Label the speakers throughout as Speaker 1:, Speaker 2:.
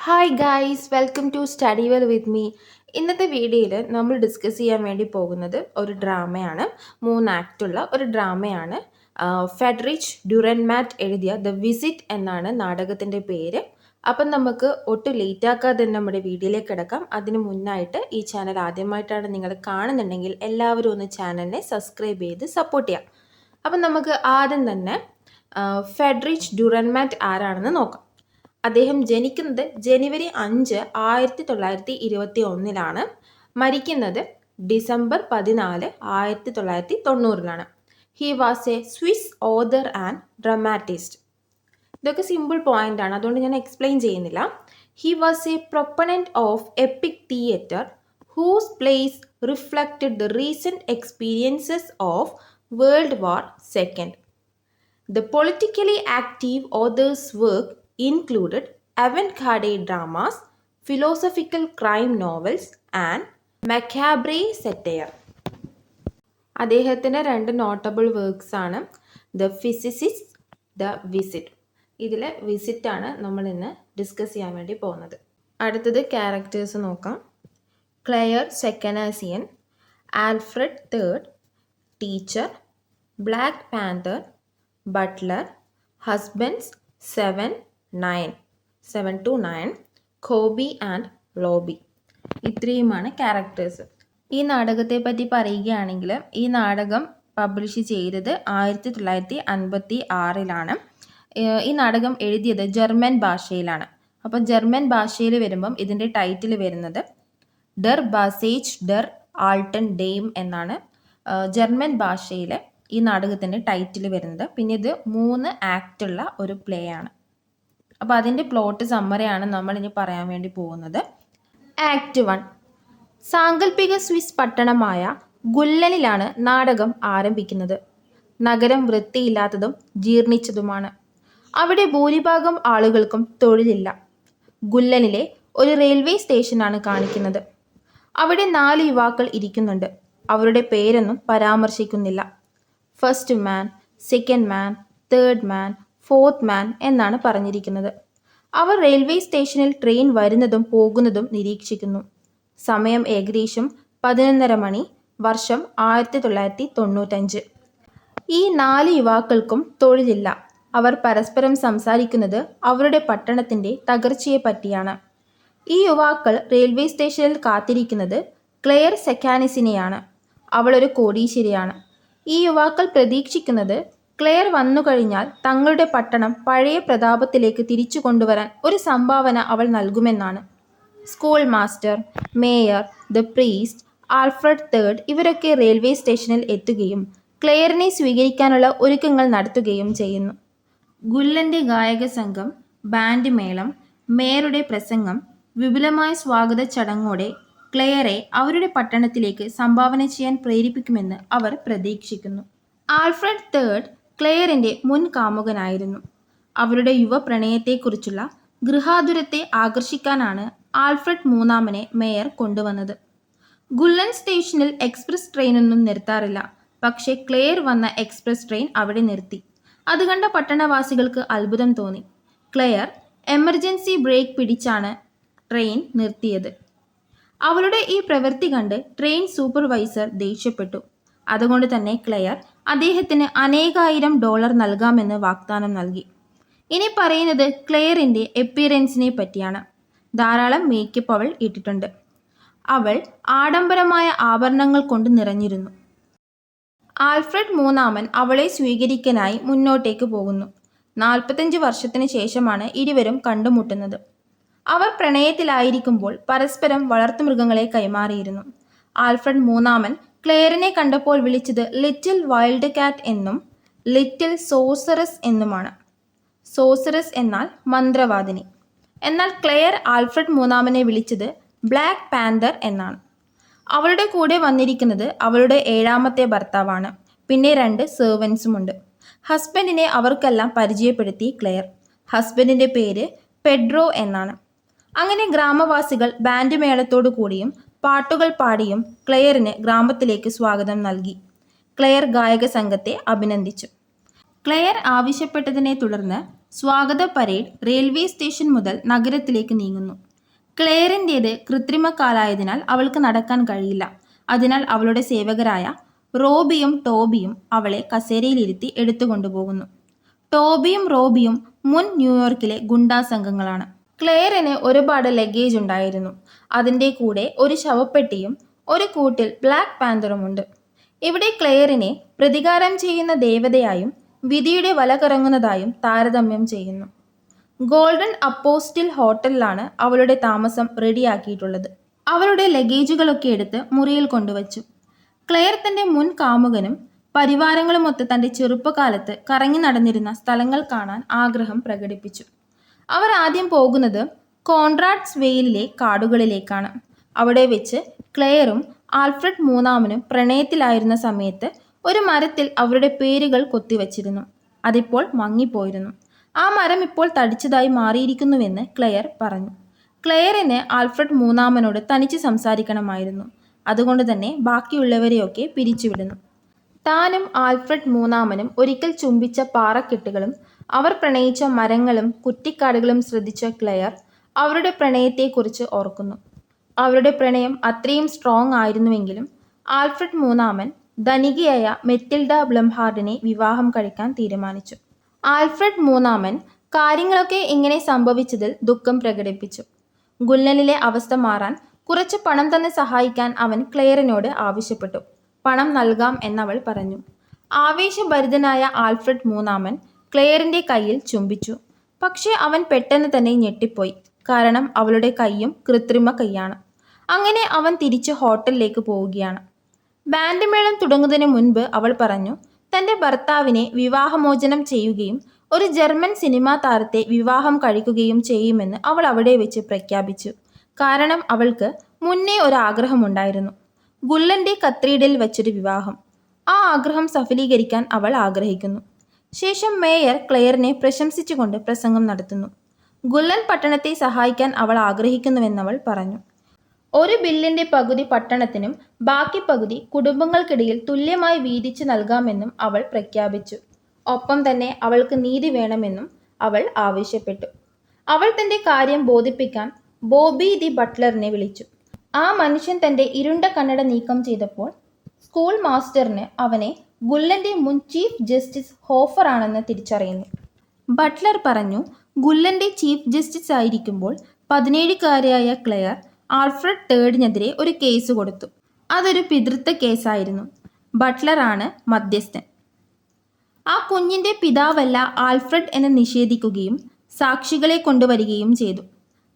Speaker 1: Hi guys, welcome to study well with me. ഇന്നത്തെ വീഡിയോയിൽ നമ്മൾ ഡിസ്കസ് ചെയ്യാൻ വേണ്ടി പോകുന്നത് ഒരു ഡ്രാമയാണ്. 3 ആക്റ്റുള്ള ഒരു ഡ്രാമയാണ്. ഫെഡറിച്ച് ഡ്യൂറൻമാറ്റ് എഴുതിയ ദ വിസിറ്റ് എന്നാണ് നാടകത്തിൻ്റെ പേര്. അപ്പം നമുക്ക് ഒട്ടും ലേറ്റ് ആക്കാതെ നമ്മുടെ വീഡിയോയിലേക്ക് കിടക്കാം. അതിന് മുന്നായിട്ട് ഈ ചാനൽ ആദ്യമായിട്ടാണ് നിങ്ങൾ കാണുന്നുണ്ടെങ്കിൽ എല്ലാവരും ഒന്ന് ചാനലിനെ സബ്സ്ക്രൈബ് ചെയ്ത് സപ്പോർട്ട് ചെയ്യാം. അപ്പം നമുക്ക് ആദ്യം തന്നെ ഫെഡറിച്ച് ഡ്യൂറൻമാറ്റ് ആരാണെന്ന് നോക്കാം. അദ്ദേഹം ജനിക്കുന്നത് ജനുവരി 5, 1921 മരിക്കുന്നത് December 14, 1990. He was a Swiss author and dramatist. ഇതൊക്കെ സിമ്പിൾ പോയിന്റ് ആണ്, അതുകൊണ്ട് ഞാൻ എക്സ്പ്ലെയിൻ ചെയ്യുന്നില്ല. He was a proponent of epic theatre whose plays reflected the recent experiences of world war second. The politically active author's work included avant-garde dramas, philosophical crime novels, and macabre satire. അദ്ദേഹത്തിൻ്റെ 2 notable works ആണ് the physicist, the visit. ഇതിലെ വിസിറ്റാണ് നമ്മൾ ഇന്ന് discuss ചെയ്യാൻ വേണ്ടി പോകുന്നത്. അടുത്തത് characters നോക്കാം. ക്ലെയർ സെക്കനാസിയൻ, Alfred third, teacher, black panther, butler, husbands 7 to 9, Coby and Loby. ഇത്രയുമാണ് ക്യാരക്ടേഴ്സ്. ഈ നാടകത്തെ പറ്റി പറയുകയാണെങ്കിൽ ഈ നാടകം പബ്ലിഷ് ചെയ്തത് 1956. ഈ നാടകം എഴുതിയത് ജർമ്മൻ ഭാഷയിലാണ്. അപ്പോൾ ജർമ്മൻ ഭാഷയിൽ വരുമ്പം ഇതിൻ്റെ ടൈറ്റിൽ വരുന്നത് ഡർ ബാസേജ് ഡർ ആൾട്ടൺ ഡെയിം എന്നാണ് ജർമ്മൻ ഭാഷയിലെ ഈ നാടകത്തിൻ്റെ ടൈറ്റിൽ വരുന്നത്. പിന്നെ ഇത് 3 ആക്റ്റുള്ള ഒരു പ്ലേ ആണ്. അപ്പോൾ അതിൻ്റെ പ്ലോട്ട് സമ്മറിയാണ് നമ്മൾ ഇനി പറയാൻ വേണ്ടി പോകുന്നത്. ആക്ട് 1. സാങ്കല്പിക സ്വിസ് പട്ടണമായ ഗുല്ലനിലാണ് നാടകം ആരംഭിക്കുന്നത്. നഗരം വൃത്തിയില്ലാത്തതും ജീർണിച്ചതുമാണ്. അവിടെ ഭൂരിഭാഗം ആളുകൾക്കും തൊഴിലില്ല. ഗുല്ലനിലെ ഒരു റെയിൽവേ സ്റ്റേഷനാണ് കാണിക്കുന്നത്. അവിടെ 4 യുവാക്കൾ ഇരിക്കുന്നുണ്ട്. അവരുടെ പേരൊന്നും പരാമർശിക്കുന്നില്ല. ഫസ്റ്റ് മാൻ, സെക്കൻഡ് മാൻ, തേർഡ് മാൻ, ഫോർത്ത് മാൻ എന്നാണ് പറഞ്ഞിരിക്കുന്നത്. അവർ റെയിൽവേ സ്റ്റേഷനിൽ ട്രെയിൻ വരുന്നതും പോകുന്നതും നിരീക്ഷിക്കുന്നു. സമയം ഏകദേശം 11:30 മണി. വർഷം 1995. ഈ 4 യുവാക്കൾക്കും തൊഴിലില്ല. അവർ പരസ്പരം സംസാരിക്കുന്നത് അവരുടെ പട്ടണത്തിൻ്റെ തകർച്ചയെ പറ്റിയാണ്. ഈ യുവാക്കൾ റെയിൽവേ സ്റ്റേഷനിൽ കാത്തിരിക്കുന്നത് ക്ലെയർ സെക്കാനിസിനെയാണ്. അവളൊരു കോടീശ്വരിയാണ്. ഈ യുവാക്കൾ പ്രതീക്ഷിക്കുന്നത് ക്ലെയർ വന്നു കഴിഞ്ഞാൽ തങ്ങളുടെ പട്ടണം പഴയ പ്രതാപത്തിലേക്ക് തിരിച്ചു കൊണ്ടുവരാൻ ഒരു സംഭാവന അവൾ നൽകുമെന്നാണ്. School master, mayor, the priest, Alfred third ഇവരൊക്കെ റെയിൽവേ സ്റ്റേഷനിൽ എത്തുകയും ക്ലെയറിനെ സ്വീകരിക്കാനുള്ള ഒരുക്കങ്ങൾ നടത്തുകയും ചെയ്യുന്നു. ഗുല്ലൻ്റെ ഗായക സംഘം, ബാൻഡ് മേളം, മേയറുടെ പ്രസംഗം, വിപുലമായ സ്വാഗത ചടങ്ങോടെ ക്ലെയറെ അവരുടെ പട്ടണത്തിലേക്ക് സംഭാവന ചെയ്യാൻ പ്രേരിപ്പിക്കുമെന്ന് അവർ പ്രതീക്ഷിക്കുന്നു. ആൽഫ്രഡ് തേർഡ് ക്ലെയറിൻ്റെ മുൻ കാമുകനായിരുന്നു. അവരുടെ യുവ പ്രണയത്തെക്കുറിച്ചുള്ള ഗൃഹാതുരത്തെ ആകർഷിക്കാനാണ് ആൽഫ്രഡ് മൂന്നാമനെ മേയർ കൊണ്ടുവന്നത്. ഗുല്ലൻ സ്റ്റേഷനിൽ എക്സ്പ്രസ് ട്രെയിനൊന്നും നിർത്താറില്ല. പക്ഷേ ക്ലെയർ വന്ന എക്സ്പ്രസ് ട്രെയിൻ അവിടെ നിർത്തി. അത് കണ്ട പട്ടണവാസികൾക്ക് അത്ഭുതം തോന്നി. ക്ലെയർ എമർജൻസി ബ്രേക്ക് പിടിച്ചാണ് ട്രെയിൻ നിർത്തിയത്. അവളുടെ ഈ പ്രവൃത്തി കണ്ട് ട്രെയിൻ സൂപ്പർവൈസർ ദേഷ്യപ്പെട്ടു. അതുകൊണ്ട് തന്നെ ക്ലെയർ അദ്ദേഹത്തിന് അനേകായിരം $1000 നൽകാമെന്ന് വാഗ്ദാനം നൽകി. ഇനി പറയുന്നത് ക്ലെയറിൻ്റെ അപ്പിയറൻസിനെ പറ്റിയാണ്. ധാരാളം മേക്കപ്പ് അവൾ ഇട്ടിട്ടുണ്ട്. അവൾ ആഡംബരമായ ആഭരണങ്ങൾ കൊണ്ട് നിറഞ്ഞിരുന്നു. ആൽഫ്രഡ് മൂന്നാമൻ അവളെ സ്വീകരിക്കാനായി മുന്നോട്ടേക്ക് പോകുന്നു. 45 വർഷത്തിന് ശേഷമാണ് ഇരുവരും കണ്ടുമുട്ടുന്നത്. അവർ പ്രണയത്തിലായിരിക്കുമ്പോൾ പരസ്പരം വളർത്തുമൃഗങ്ങളെ കൈമാറിയിരുന്നു. ആൽഫ്രഡ് മൂന്നാമൻ ക്ലെയറിനെ കണ്ടപ്പോൾ വിളിച്ചത് ലിറ്റിൽ വൈൽഡ് കാറ്റ് എന്നും ലിറ്റിൽ സോസറസ് എന്നുമാണ്. സോസറസ് എന്നാൽ മന്ത്രവാദിനി. എന്നാൽ ക്ലെയർ ആൽഫ്രഡ് മൂന്നാമനെ വിളിച്ചത് ബ്ലാക്ക് പാന്തർ എന്നാണ്. അവളുടെ കൂടെ വന്നിരിക്കുന്നത് അവളുടെ 7ാമത്തെ ഭർത്താവാണ്. പിന്നെ 2 സെർവൻസുമുണ്ട്. ഹസ്ബൻഡിനെ അവർക്കെല്ലാം പരിചയപ്പെടുത്തി ക്ലെയർ. ഹസ്ബൻഡിൻ്റെ പേര് പെഡ്രോ എന്നാണ്. അങ്ങനെ ഗ്രാമവാസികൾ ബാൻഡ് മേളത്തോടു കൂടിയും പാട്ടുകൾ പാടിയും ക്ലെയറിന് ഗ്രാമത്തിലേക്ക് സ്വാഗതം നൽകി. ക്ലെയർ ഗായക സംഘത്തെ അഭിനന്ദിച്ചു. ക്ലെയർ ആവശ്യപ്പെട്ടതിനെ തുടർന്ന് സ്വാഗത പരേഡ് റെയിൽവേ സ്റ്റേഷൻ മുതൽ നഗരത്തിലേക്ക് നീങ്ങുന്നു. ക്ലെയറിൻ്റേത് കൃത്രിമക്കാലായതിനാൽ അവൾക്ക് നടക്കാൻ കഴിയില്ല. അതിനാൽ അവളുടെ സേവകരായ റോബിയും ടോബിയും അവളെ കസേരയിലിരുത്തി എടുത്തുകൊണ്ടുപോകുന്നു. ടോബിയും റോബിയും മുൻ ന്യൂയോർക്കിലെ ഗുണ്ടാ സംഘങ്ങളാണ്. ക്ലെയറിന് ഒരുപാട് ലഗേജ് ഉണ്ടായിരുന്നു. അതിൻ്റെ കൂടെ ഒരു ശവപ്പെട്ടിയും ഒരു കൂട്ടിൽ ബ്ലാക്ക് പാന്തറുമുണ്ട്. ഇവിടെ ക്ലെയറിനെ പ്രതികാരം ചെയ്യുന്ന ദേവതയായും വിധിയുടെ വല കറങ്ങുന്നതായും താരതമ്യം ചെയ്യുന്നു. ഗോൾഡൻ അപ്പോസ്റ്റിൽ ഹോട്ടലിലാണ് അവളുടെ താമസം റെഡിയാക്കിയിട്ടുള്ളത്. അവളുടെ ലഗേജുകളൊക്കെ എടുത്ത് മുറിയിൽ കൊണ്ടുവച്ചു. ക്ലെയർ തൻ്റെ മുൻ കാമുകനും പരിവാരങ്ങളുമൊത്ത് തൻ്റെ ചെറുപ്പകാലത്ത് കറങ്ങി നടന്നിരുന്ന സ്ഥലങ്ങൾ കാണാൻ ആഗ്രഹം പ്രകടിപ്പിച്ചു. അവർ ആദ്യം പോകുന്നത് കോൺറാഡ്സ് വെയിലിലെ കാടുകളിലേക്കാണ്. അവിടെ വെച്ച് ക്ലെയറും ആൽഫ്രഡ് മൂന്നാമനും പ്രണയത്തിലായിരുന്ന സമയത്ത് ഒരു മരത്തിൽ അവരുടെ പേരുകൾ കൊത്തിവച്ചിരുന്നു. അതിപ്പോൾ മങ്ങിപ്പോയിരുന്നു. ആ മരം ഇപ്പോൾ തടിച്ചതായി മാറിയിരിക്കുന്നുവെന്ന് ക്ലെയർ പറഞ്ഞു. ക്ലെയറിന് ആൽഫ്രഡ് മൂന്നാമനോട് തനിച്ച് സംസാരിക്കണമായിരുന്നു. അതുകൊണ്ട് തന്നെ ബാക്കിയുള്ളവരെയൊക്കെ പിരിച്ചുവിടുന്നു. താനും ആൽഫ്രഡ് മൂന്നാമനും ഒരിക്കൽ ചുംബിച്ച പാറക്കെട്ടുകളും അവർ പ്രണയിച്ച മരങ്ങളും കുറ്റിക്കാടുകളും ശ്രദ്ധിച്ച ക്ലെയർ അവരുടെ പ്രണയത്തെക്കുറിച്ച് ഓർക്കുന്നു. അവരുടെ പ്രണയം അത്രയും സ്ട്രോങ് ആയിരുന്നുവെങ്കിലും ആൽഫ്രഡ് മൂന്നാമൻ ധനികയായ മെറ്റിൽഡ ബ്ലംഹാർഡിനെ വിവാഹം കഴിക്കാൻ തീരുമാനിച്ചു. ആൽഫ്രഡ് മൂന്നാമൻ കാര്യങ്ങളൊക്കെ ഇങ്ങനെ സംഭവിച്ചതിൽ ദുഃഖം പ്രകടിപ്പിച്ചു. ഗുല്ലനിലെ അവസ്ഥ മാറാൻ കുറച്ച് പണം തന്ന് സഹായിക്കാൻ അവൻ ക്ലെയറിനോട് ആവശ്യപ്പെട്ടു. പണം നൽകാം എന്നവൾ പറഞ്ഞു. ആവേശഭരിതനായ ആൽഫ്രഡ് മൂന്നാമൻ ക്ലെയറിൻ്റെ കയ്യിൽ ചുംബിച്ചു. പക്ഷേ അവൻ പെട്ടെന്ന് തന്നെ ഞെട്ടിപ്പോയി. കാരണം അവളുടെ കൈയും കൃത്രിമ കൈയാണ്. അങ്ങനെ അവൻ തിരിച്ച് ഹോട്ടലിലേക്ക് പോവുകയാണ്. ബാൻഡ് മേളം തുടങ്ങുന്നതിന് മുൻപ് അവൾ പറഞ്ഞു തൻ്റെ ഭർത്താവിനെ വിവാഹമോചനം ചെയ്യുകയും ഒരു ജർമ്മൻ സിനിമാ താരത്തെ വിവാഹം കഴിക്കുകയും ചെയ്യുമെന്ന് അവൾ അവിടെ വെച്ച് പ്രഖ്യാപിച്ചു. കാരണം അവൾക്ക് മുന്നേ ഒരു ആഗ്രഹമുണ്ടായിരുന്നു, ഗുല്ലൻ്റെ കത്തീഡ്രലിൽ വച്ചൊരു വിവാഹം. ആ ആഗ്രഹം സഫലീകരിക്കാൻ അവൾ ആഗ്രഹിക്കുന്നു. ശേഷം മേയർ ക്ലെയറിനെ പ്രശംസിച്ചുകൊണ്ട് പ്രസംഗം നടത്തുന്നു. ഗുല്ലൻ പട്ടണത്തെ സഹായിക്കാൻ അവൾ ആഗ്രഹിക്കുന്നുവെന്നവൾ പറഞ്ഞു. ഒരു ബില്ലിൻ്റെ പകുതി പട്ടണത്തിനും ബാക്കി പകുതി കുടുംബങ്ങൾക്കിടയിൽ തുല്യമായി വീതിച്ചു നൽകാമെന്നും അവൾ പ്രഖ്യാപിച്ചു. ഒപ്പം തന്നെ അവൾക്ക് നീതി വേണമെന്നും അവൾ ആവശ്യപ്പെട്ടു. അവൾ തൻ്റെ കാര്യം ബോധിപ്പിക്കാൻ ബോബി ദി ബട്ട്ലറിനെ വിളിച്ചു. ആ മനുഷ്യൻ തൻ്റെ ഇരുണ്ട കണ്ണട നീക്കം ചെയ്തപ്പോൾ സ്കൂൾ മാസ്റ്ററിന് അവനെ ഗുല്ലൻ്റെ മുൻ ചീഫ് ജസ്റ്റിസ് ഹോഫർ ആണെന്ന് തിരിച്ചറിയുന്നു. ബട്ട്ലർ പറഞ്ഞു, ഗുല്ലൻ്റെ ചീഫ് ജസ്റ്റിസ് ആയിരിക്കുമ്പോൾ 17-കാരിയായ ക്ലെയർ ആൽഫ്രഡ് തേർഡിനെതിരെ ഒരു കേസ് കൊടുത്തു. അതൊരു പിതൃത്വ കേസായിരുന്നു. ബട്ട്ലറാണ് മധ്യസ്ഥൻ. ആ കുഞ്ഞിൻ്റെ പിതാവല്ല ആൽഫ്രഡ് എന്ന് നിഷേധിക്കുകയും സാക്ഷികളെ കൊണ്ടുവരികയും ചെയ്തു.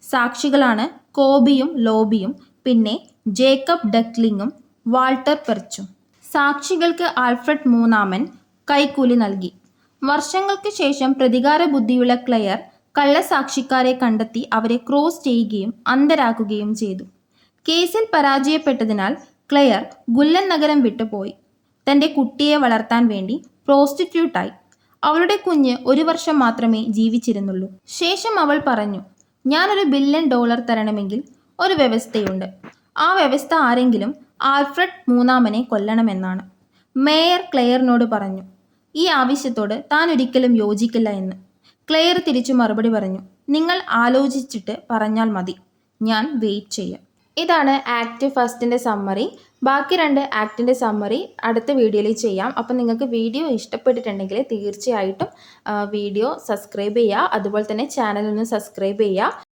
Speaker 1: സാക്ഷികളാണ് കോബിയും ലോബിയും പിന്നെ ജേക്കബ് ഡക്ലിങ്ങും വാൾട്ടർ പെർച്ചും. സാക്ഷികൾക്ക് ആൽഫ്രഡ് മൂന്നാമൻ കൈക്കൂലി നൽകി. വർഷങ്ങൾക്ക് ശേഷം പ്രതികാര ബുദ്ധിയുള്ള ക്ലെയർ കള്ളസാക്ഷിക്കാരെ കണ്ടെത്തി അവരെ ക്രോസ് ചെയ്യുകയും അന്ധരാക്കുകയും ചെയ്തു. കേസിൽ പരാജയപ്പെട്ടതിനാൽ ക്ലെയർ ഗുല്ലൻ നഗരം വിട്ടുപോയി. തൻ്റെ കുട്ടിയെ വളർത്താൻ വേണ്ടി പ്രോസ്റ്റിറ്റ്യൂട്ടായി. അവളുടെ കുഞ്ഞ് 1 വർഷം മാത്രമേ ജീവിച്ചിരുന്നുള്ളൂ. ശേഷം അവൾ പറഞ്ഞു, ഞാനൊരു $1 ബില്യൺ തരണമെങ്കിൽ ഒരു വ്യവസ്ഥയുണ്ട്. ആ വ്യവസ്ഥ ആരെങ്കിലും ആൽഫ്രഡ് മൂന്നാമനെ കൊല്ലണമെന്നാണ്. മേയർ ക്ലെയറിനോട് പറഞ്ഞു. ഈ ആവശ്യത്തോട് താൻ ഒരിക്കലും യോജിക്കില്ല എന്ന്. ക്ലെയർ തിരിച്ചു മറുപടി പറഞ്ഞു, നിങ്ങൾ ആലോചിച്ചിട്ട് പറഞ്ഞാൽ മതി, ഞാൻ വെയിറ്റ് ചെയ്യാം. ഇതാണ് ആക്ട് ഫസ്റ്റിൻ്റെ സമ്മറി. ബാക്കി 2 ആക്ടിൻ്റെ സമ്മറി അടുത്ത വീഡിയോയിൽ ചെയ്യാം. അപ്പം നിങ്ങൾക്ക് വീഡിയോ ഇഷ്ടപ്പെട്ടിട്ടുണ്ടെങ്കിൽ തീർച്ചയായിട്ടും വീഡിയോ സബ്സ്ക്രൈബ് ചെയ്യുക. അതുപോലെ തന്നെ ചാനലൊന്ന് സബ്സ്ക്രൈബ് ചെയ്യുക.